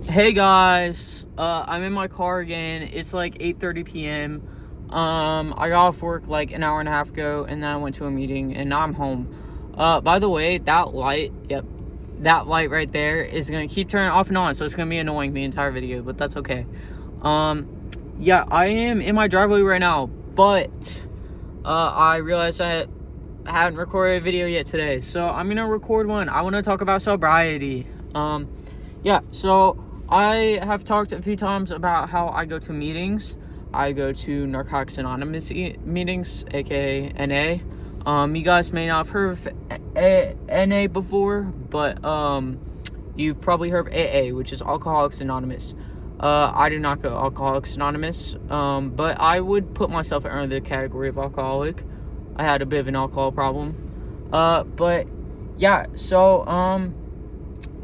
Hey guys, I'm in my car again. It's like 8:30 p.m. I got off work like an hour and a half ago, and then I went to a meeting, and now I'm home. By the way, that light right there is gonna keep turning off and on, so it's gonna be annoying the entire video, but that's okay. Yeah, I am in my driveway right now, but I realized I haven't recorded a video yet today, so I'm gonna record one. I want to talk about sobriety. Yeah, so I have talked a few times about how I go to meetings. I go to Narcotics Anonymous meetings, aka NA. You guys may not have heard of NA before, but you've probably heard of AA, which is Alcoholics Anonymous. I do not go Alcoholics Anonymous, but I would put myself under the category of alcoholic. I had a bit of an alcohol problem. But yeah, so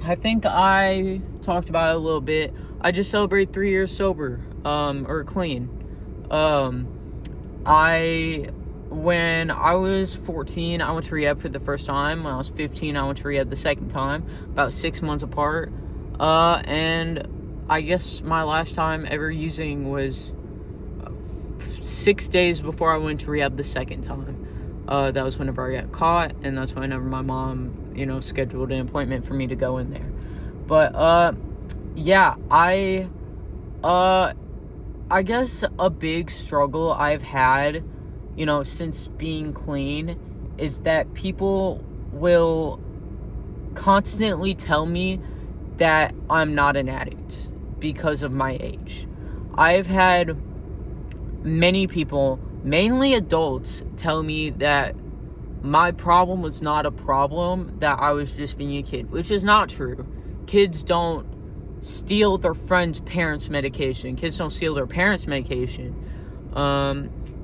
I think I talked about it a little bit. I just celebrated 3 years sober, or clean. When I was 14, I went to rehab for the first time. When I was 15, I went to rehab the second time, about 6 months apart. And I guess my last time ever using was 6 days before I went to rehab the second time. That was whenever I got caught, and that's whenever my mom, scheduled an appointment for me to go in there. But, yeah, I guess a big struggle I've had, since being clean is that people will constantly tell me that I'm not an addict because of my age. I've had many people, mainly adults, tell me that my problem was not a problem, that I was just being a kid, which is not true. Kids don't steal their friends' parents' medication. Kids don't steal their parents' medication.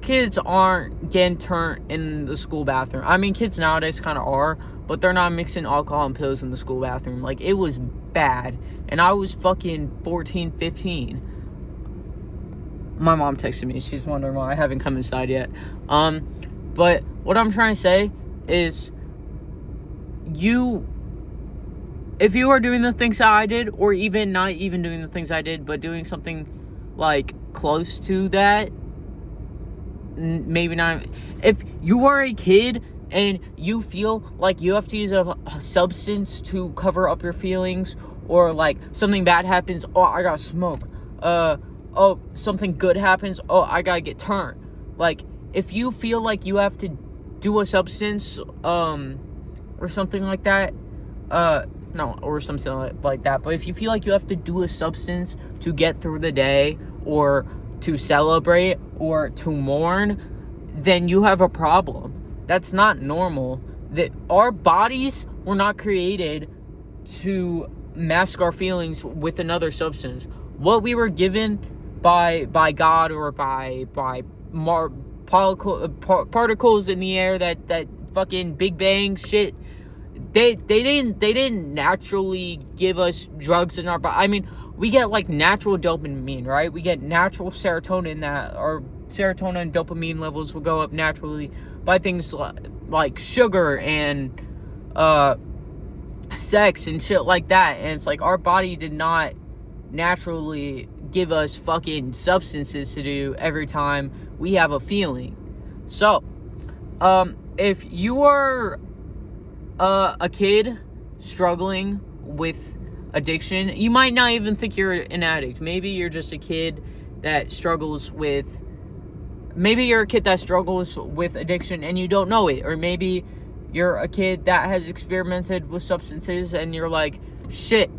Kids aren't getting turned in the school bathroom. I mean, kids nowadays kind of are, but they're not mixing alcohol and pills in the school bathroom. Like, it was bad, and I was fucking 14, 15. My mom texted me. She's wondering why I haven't come inside yet. But what I'm trying to say is, if you are doing the things that I did, or even not even doing the things I did, but doing something like close to that, maybe not. If you are a kid and you feel like you have to use a substance to cover up your feelings, or like something bad happens, oh, I gotta smoke. Oh, something good happens, oh, I gotta get turned. Like, if you feel like you have to do a substance, or something like that, or something like that, but if you feel like you have to do a substance to get through the day, or to celebrate, or to mourn, then you have a problem. That's not normal. That our bodies were not created to mask our feelings with another substance. What we were given by God, or by particles in the air, that fucking Big Bang shit, they didn't naturally give us drugs in our body. I mean, we get like natural dopamine, right? We get natural serotonin, that our serotonin and dopamine levels will go up naturally by things like sugar and sex and shit like that. And it's like our body did not naturally give us fucking substances to do every time we have a feeling. So, if you are a kid struggling with addiction, you might not even think you're an addict. Maybe you're just a kid that struggles with addiction and you don't know it. Or maybe you're a kid that has experimented with substances and you're like, shit,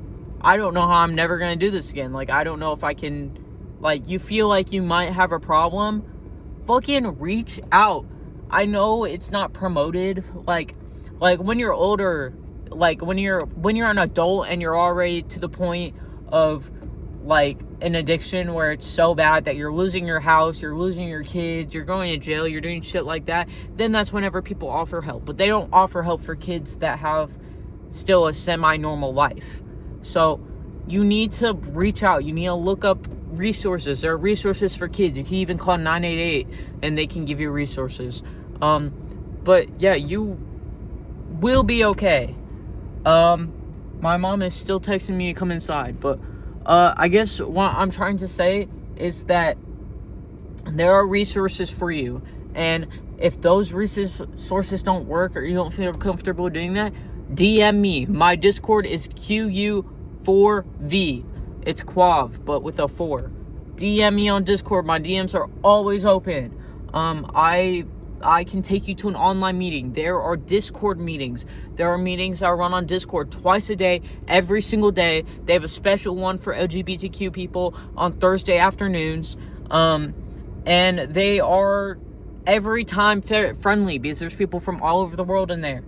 I don't know how I'm never gonna do this again. Like, I don't know if I can. Like, you feel like you might have a problem, fucking reach out. I know it's not promoted, like when you're older, like when you're an adult and you're already to the point of like an addiction where it's so bad that you're losing your house, you're losing your kids, you're going to jail, you're doing shit like that, then that's whenever people offer help. But they don't offer help for kids that have still a semi-normal life. So you need to reach out. You need to look up resources. There are resources for kids. You can even call 988 and they can give you resources. But yeah, you will be okay. My mom is still texting me to come inside, but I guess what I'm trying to say is that there are resources for you, and if those resources don't work or you don't feel comfortable doing that, DM me. My Discord is QU4V. It's Quav, but with a 4. DM me on Discord. My DMs are always open. I can take you to an online meeting. There are Discord meetings. There are meetings that run on Discord twice a day, every single day. They have a special one for LGBTQ people on Thursday afternoons. And they are every time friendly because there's people from all over the world in there.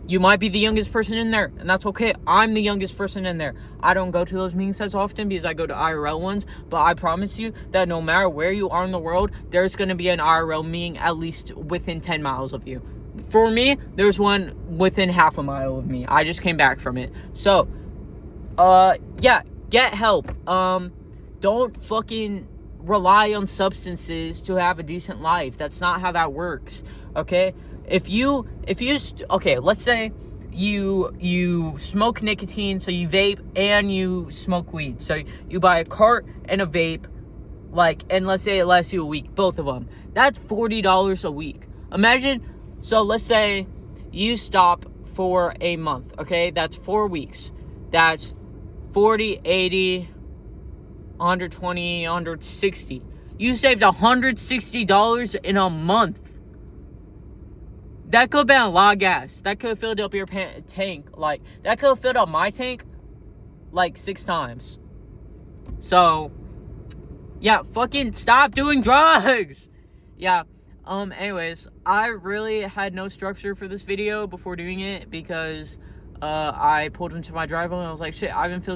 You might be the youngest person in there, and that's okay. I'm the youngest person in there. I don't go to those meetings as often because I go to IRL ones, but I promise you that no matter where you are in the world, there's going to be an IRL meeting at least within 10 miles of you. For me, there's one within half a mile of me. I just came back from it. So, yeah, get help. Don't fucking rely on substances to have a decent life. That's not how that works, okay? Okay, let's say you smoke nicotine, so you vape and you smoke weed. So you buy a cart and a vape, and let's say it lasts you a week, both of them. That's $40 a week. Imagine, so let's say you stop for a month, okay? That's 4 weeks. That's 40, 80, 120, 160. You saved $160 in a month. That could have been a lot of gas. That could have filled up your tank. That could have filled up my tank 6 times. So, yeah, fucking stop doing drugs. Yeah. Anyways, I really had no structure for this video before doing it because I pulled into my driveway and I was like, shit, I haven't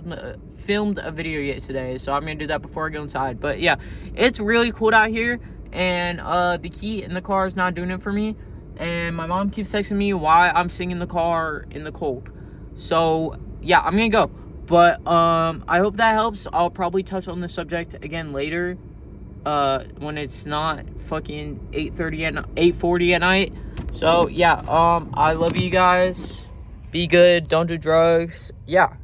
filmed a video yet today, so I'm gonna do that before I go inside. But yeah, it's really cold out here, and the key in the car is not doing it for me, and my mom keeps texting me why I'm sitting in the car in the cold. So yeah, I'm gonna go, but I hope that helps. I'll probably touch on this subject again later when it's not fucking 8:40 at night. So yeah, I love you guys. Be good, don't do drugs. Yeah.